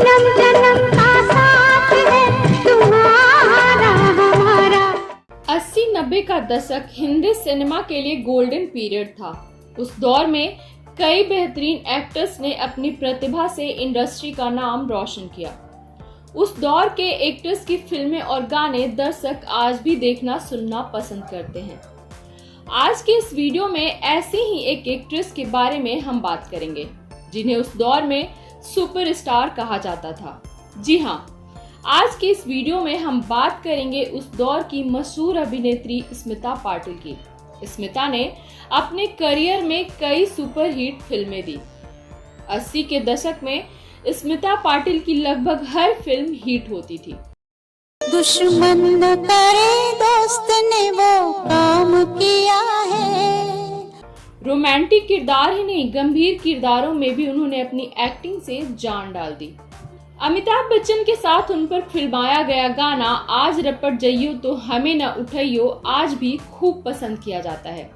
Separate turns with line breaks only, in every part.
जन्म जन्म का साथ है तुम्हारा हमारा।
80-90 का दशक हिंदी सिनेमा के लिए गोल्डन पीरियड था। उस दौर में कई बेहतरीन एक्टर्स ने अपनी प्रतिभा से इंडस्ट्री का नाम रोशन किया। उस दौर के एक्टर्स की फिल्में और गाने दर्शक आज भी देखना सुनना पसंद करते हैं। आज के इस वीडियो में ऐसे ही एक एक्ट्रेस के बारे में हम बात करेंगे जिन्हें उस दौर में सुपरस्टार कहा जाता था। जी हाँ, आज के इस वीडियो में हम बात करेंगे उस दौर की मशहूर अभिनेत्री स्मिता पाटिल की। स्मिता ने अपने करियर में कई सुपरहिट फिल्में दी। 80 के दशक में स्मिता पाटिल की लगभग हर फिल्म हिट होती थी।
दुश्मन न करे दोस्त ने वो काम किया है।
रोमांटिक किरदार ही नहीं, गंभीर किरदारों में भी उन्होंने अपनी एक्टिंग से जान डाल दी। अमिताभ बच्चन के साथ उन पर फिल्माया गया गाना आज रपट जइयो तो हमें न उठइयो आज भी खूब पसंद किया जाता है।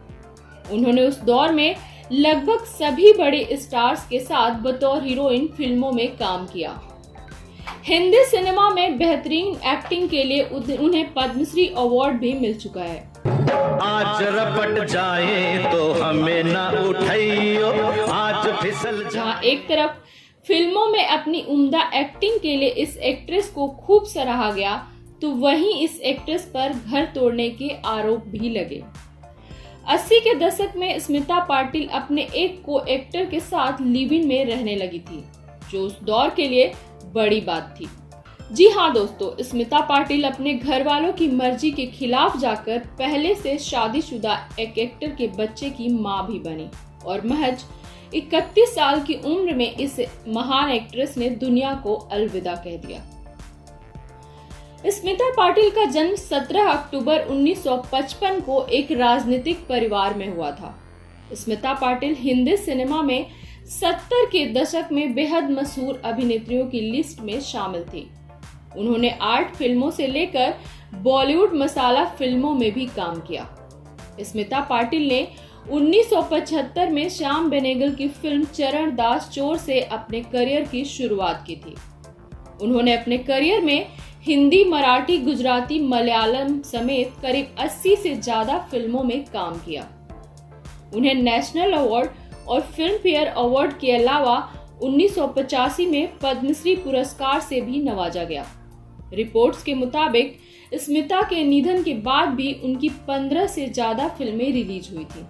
उन्होंने उस दौर में लगभग सभी बड़े स्टार्स के साथ बतौर हीरोइन फिल्मों में काम किया। हिंदी सिनेमा में बेहतरीन एक्टिंग के लिए उन्हें पद्मश्री अवार्ड भी मिल चुका है।
आज रपट जाए तो हमें न उठाइयो आज फिसल
जहां एक तरफ फिल्मों में अपनी उम्दा एक्टिंग के लिए इस एक्ट्रेस को खूब सराहा गया, तो वहीं इस एक्ट्रेस पर घर तोड़ने के आरोप भी लगे। 80 के दशक में स्मिता पाटिल अपने एक को एक्टर के साथ लिव इन में रहने लगी थी, जो उस दौर के लिए बड़ी बात थी। जी हाँ दोस्तों, स्मिता पाटिल अपने घर वालों की मर्जी के खिलाफ जाकर पहले से शादीशुदा एक एक्टर के बच्चे की मां भी बनी और महज 31 साल की उम्र में इस महान एक्ट्रेस ने दुनिया को अलविदा कह दिया। स्मिता पाटिल का जन्म 17 अक्टूबर 1955 को एक राजनीतिक परिवार में हुआ था। स्मिता पाटिल हिंदी सिनेमा में 70 के दशक में बेहद मशहूर अभिनेत्रियों की लिस्ट में शामिल थी। उन्होंने आर्ट फिल्मों से लेकर बॉलीवुड मसाला फिल्मों में भी काम किया। स्मिता पाटिल ने 1975 में श्याम बेनेगल की फिल्म चरण दास चोर से अपने करियर की शुरुआत की थी। उन्होंने अपने करियर में हिंदी, मराठी, गुजराती, मलयालम समेत करीब 80 से ज्यादा फिल्मों में काम किया। उन्हें नेशनल अवार्ड और फिल्म फेयर अवार्ड के अलावा 1985 में पद्मश्री पुरस्कार से भी नवाजा गया। रिपोर्ट्स के मुताबिक स्मिता के निधन के बाद भी उनकी 15 से ज्यादा फिल्में रिलीज हुई थी।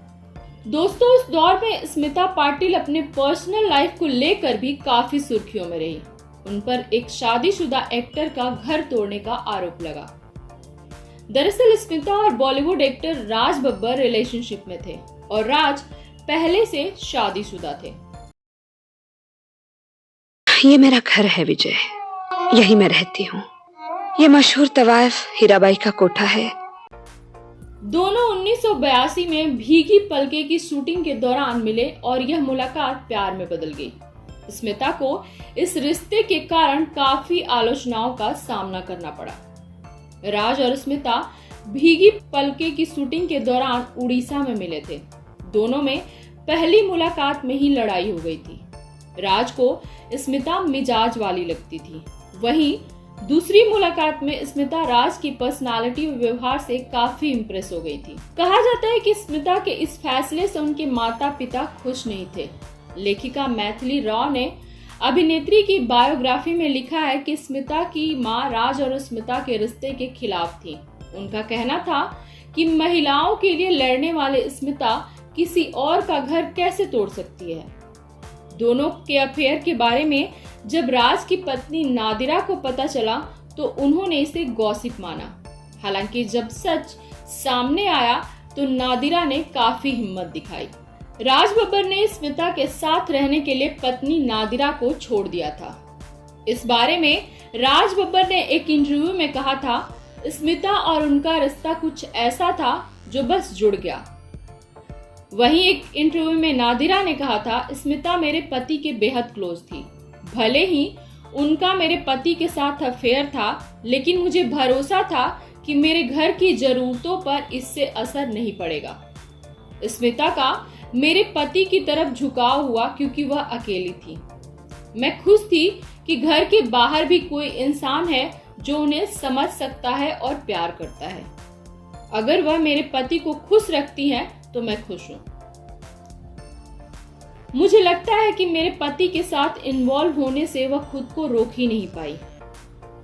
दोस्तों, उस दौर में स्मिता पाटिल अपने पर्सनल लाइफ को लेकर भी काफी सुर्खियों में रही। उन पर एक शादीशुदा एक्टर का घर तोड़ने का आरोप लगा। दरअसल स्मिता और बॉलीवुड एक्टर राज बब्बर रिलेशनशिप में थे और राज पहले से शादीशुदा थे।
ये मेरा घर है विजय, यही मैं रहती हूँ। ये मशहूर तवाइफ हीराबाई का कोठा है।
दोनों 1982 में भीगी पलके की शूटिंग के दौरान मिले और यह मुलाकात प्यार में बदल गई। स्मिता को इस रिश्ते के कारण काफी आलोचनाओं का सामना करना पड़ा। राज और स्मिता भीगी पलके की शूटिंग के दौरान उड़ीसा में मिले थे। दोनों में पहली मुलाकात में ही लड़ाई हो गई थी। राज को स्मिता मिजाज वाली लगती थी, वहीं दूसरी मुलाकात में स्मिता राज की पर्सनालिटी और व्यवहार से काफी इम्प्रेस हो गई थी। कहा जाता है कि स्मिता के इस फैसले से उनके माता पिता खुश नहीं थे। लेखिका मैथिली राव ने अभिनेत्री की बायोग्राफी में लिखा है कि स्मिता की मां राज और स्मिता के रिश्ते के खिलाफ थी। उनका कहना था कि महिलाओं के लिए लड़ने वाले स्मिता किसी और का घर कैसे तोड़ सकती है। दोनों के अफेयर के बारे में जब राज की पत्नी नादिरा को पता चला तो उन्होंने इसे गॉसिप माना। हालांकि जब सच सामने आया तो नादिरा ने काफी हिम्मत दिखाई। राज बब्बर ने स्मिता के साथ रहने के लिए पत्नी नादिरा को छोड़ दिया था। इस बारे में राज बब्बर ने एक इंटरव्यू में कहा था, स्मिता और उनका रिश्ता कुछ ऐसा था जो बस जुड़ गया। वहीं एक इंटरव्यू में नादिरा ने कहा था, स्मिता मेरे पति के बेहद क्लोज थी। भले ही उनका मेरे पति के साथ अफेयर था, लेकिन मुझे भरोसा था कि मेरे घर की जरूरतों पर इससे असर नहीं पड़ेगा। स्मिता का मेरे पति की तरफ झुकाव हुआ क्योंकि वह अकेली थी। मैं खुश थी कि घर के बाहर भी कोई इंसान है जो उन्हें समझ सकता है और प्यार करता है। अगर वह मेरे पति को खुश रखती है तो मैं खुश हूं। मुझे लगता है कि मेरे पति के साथ इन्वॉल्व होने से वह खुद को रोक ही नहीं पाई।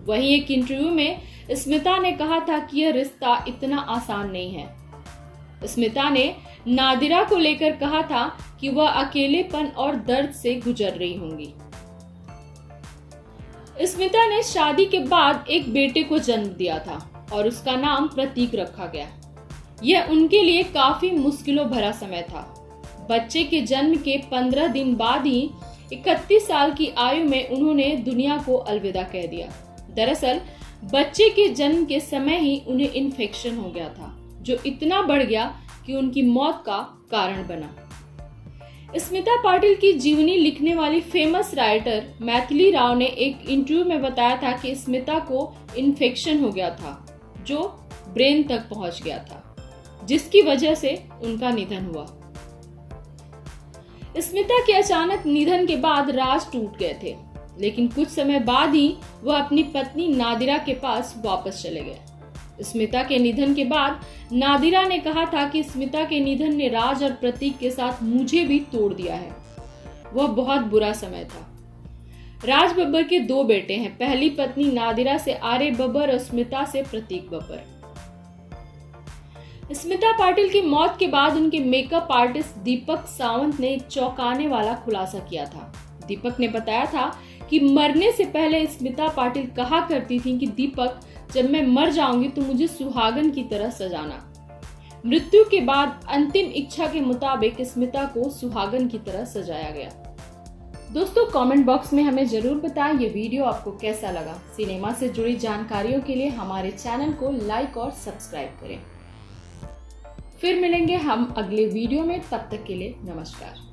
वहीं एक इंटरव्यू में स्मिता ने कहा था कि यह रिश्ता इतना आसान नहीं है। स्मिता ने नादिरा को लेकर कहा था कि वह अकेलेपन और दर्द से गुजर रही होंगी। स्मिता ने शादी के बाद एक बेटे को जन्म दिया था और उसका नाम प्रतीक रखा गया। यह उनके लिए काफी मुश्किलों भरा समय था। बच्चे के जन्म के 15 दिन बाद ही 31 साल की आयु में उन्होंने दुनिया को अलविदा कह दिया। दरअसल बच्चे के जन्म के समय ही उन्हें इन्फेक्शन हो गया था, जो इतना बढ़ गया कि उनकी मौत का कारण बना। स्मिता पाटिल की जीवनी लिखने वाली फेमस राइटर मैथिली राव ने एक इंटरव्यू में बताया था कि स्मिता को इन्फेक्शन हो गया था जो ब्रेन तक पहुंच गया था, जिसकी वजह से उनका निधन हुआ। स्मिता के अचानक निधन के बाद राज टूट गए थे, लेकिन कुछ समय बाद ही वह अपनी पत्नी नादिरा के पास वापस चले गए। स्मिता के निधन के बाद नादिरा ने कहा था कि स्मिता के निधन ने राज और प्रतीक के साथ मुझे भी तोड़ दिया है। वह बहुत बुरा समय था। राज बब्बर के 2 बेटे हैं, पहली पत्नी नादिरा से आर्य बब्बर और स्मिता से प्रतीक बब्बर। स्मिता पाटिल की मौत के बाद उनके मेकअप आर्टिस्ट दीपक सावंत ने एक चौंकाने वाला खुलासा किया था। दीपक ने बताया था कि मरने से पहले स्मिता पाटिल कहा करती थी कि दीपक, जब मैं मर जाऊंगी तो मुझे सुहागन की तरह सजाना। मृत्यु के बाद अंतिम इच्छा के मुताबिक स्मिता को सुहागन की तरह सजाया गया। दोस्तों, कमेंट बॉक्स में हमें जरूर बताएं ये वीडियो आपको कैसा लगा। सिनेमा से जुड़ी जानकारियों के लिए हमारे चैनल को लाइक और सब्सक्राइब करें। फिर मिलेंगे हम अगले वीडियो में, तब तक के लिए नमस्कार।